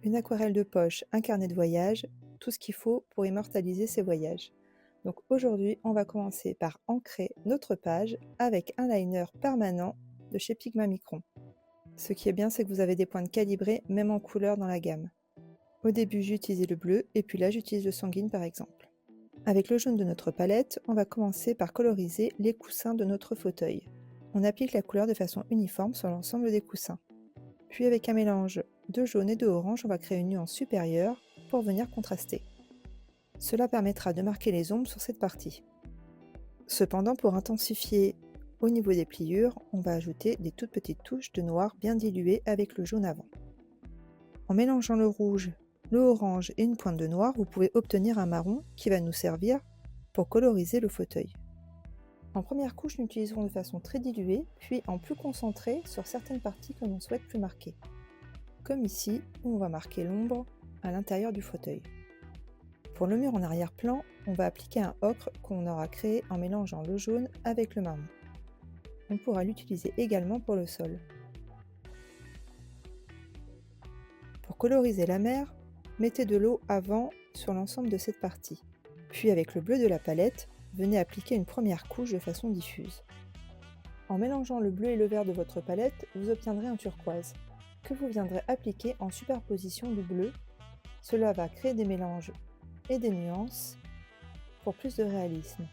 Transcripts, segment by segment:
une aquarelle de poche, un carnet de voyage, tout ce qu'il faut pour immortaliser ses voyages. Donc aujourd'hui, on va commencer par ancrer notre page avec un liner permanent de chez Pigma Micron. Ce qui est bien, c'est que vous avez des pointes calibrées, même en couleur dans la gamme. Au début, j'ai utilisé le bleu, et puis là, j'utilise le sanguine par exemple. Avec le jaune de notre palette, on va commencer par coloriser les coussins de notre fauteuil. On applique la couleur de façon uniforme sur l'ensemble des coussins. Puis avec un mélange de jaune et de orange, on va créer une nuance supérieure pour venir contraster. Cela permettra de marquer les ombres sur cette partie. Cependant, pour intensifier au niveau des pliures, on va ajouter des toutes petites touches de noir bien diluées avec le jaune avant. En mélangeant le rouge, le orange et une pointe de noir, vous pouvez obtenir un marron qui va nous servir pour coloriser le fauteuil. En première couche, nous utiliserons de façon très diluée, puis en plus concentrée sur certaines parties que l'on souhaite plus marquer. Comme ici, où on va marquer l'ombre à l'intérieur du fauteuil. Pour le mur en arrière-plan, on va appliquer un ocre qu'on aura créé en mélangeant le jaune avec le marron. On pourra l'utiliser également pour le sol. Pour coloriser la mer, mettez de l'eau avant sur l'ensemble de cette partie. Puis avec le bleu de la palette, venez appliquer une première couche de façon diffuse. En mélangeant le bleu et le vert de votre palette, vous obtiendrez un turquoise, que vous viendrez appliquer en superposition du bleu. Cela va créer des mélanges et des nuances pour plus de réalisme.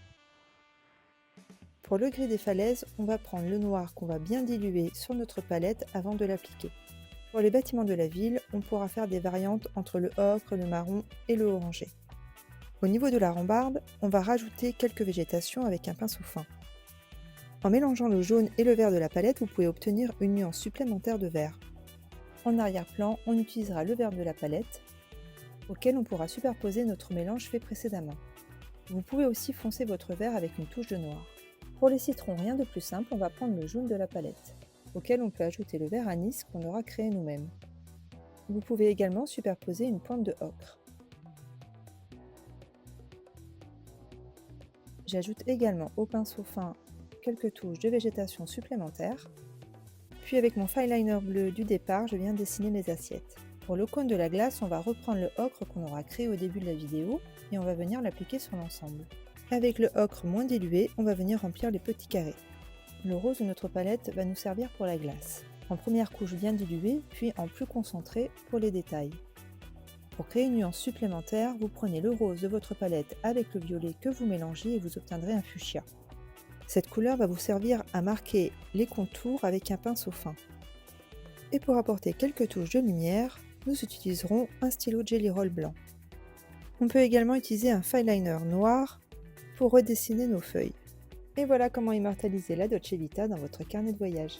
Pour le gris des falaises, on va prendre le noir qu'on va bien diluer sur notre palette avant de l'appliquer. Pour les bâtiments de la ville, on pourra faire des variantes entre le ocre, le marron et le orangé. Au niveau de la rambarde, on va rajouter quelques végétations avec un pinceau fin. En mélangeant le jaune et le vert de la palette, vous pouvez obtenir une nuance supplémentaire de vert. En arrière-plan, on utilisera le vert de la palette, auquel on pourra superposer notre mélange fait précédemment. Vous pouvez aussi foncer votre vert avec une touche de noir. Pour les citrons, rien de plus simple, on va prendre le jaune de la palette, auquel on peut ajouter le vert anis qu'on aura créé nous-mêmes. Vous pouvez également superposer une pointe de ocre. J'ajoute également au pinceau fin quelques touches de végétation supplémentaires. Puis avec mon fineliner bleu du départ, je viens dessiner mes assiettes. Pour le cône de la glace, on va reprendre le ocre qu'on aura créé au début de la vidéo et on va venir l'appliquer sur l'ensemble. Avec le ocre moins dilué, on va venir remplir les petits carrés. Le rose de notre palette va nous servir pour la glace. En première couche bien diluée, puis en plus concentrée pour les détails. Pour créer une nuance supplémentaire, vous prenez le rose de votre palette avec le violet que vous mélangez et vous obtiendrez un fuchsia. Cette couleur va vous servir à marquer les contours avec un pinceau fin. Et pour apporter quelques touches de lumière, nous utiliserons un stylo Gelly Roll blanc. On peut également utiliser un fineliner noir pour redessiner nos feuilles. Et voilà comment immortaliser la Dolce Vita dans votre carnet de voyage.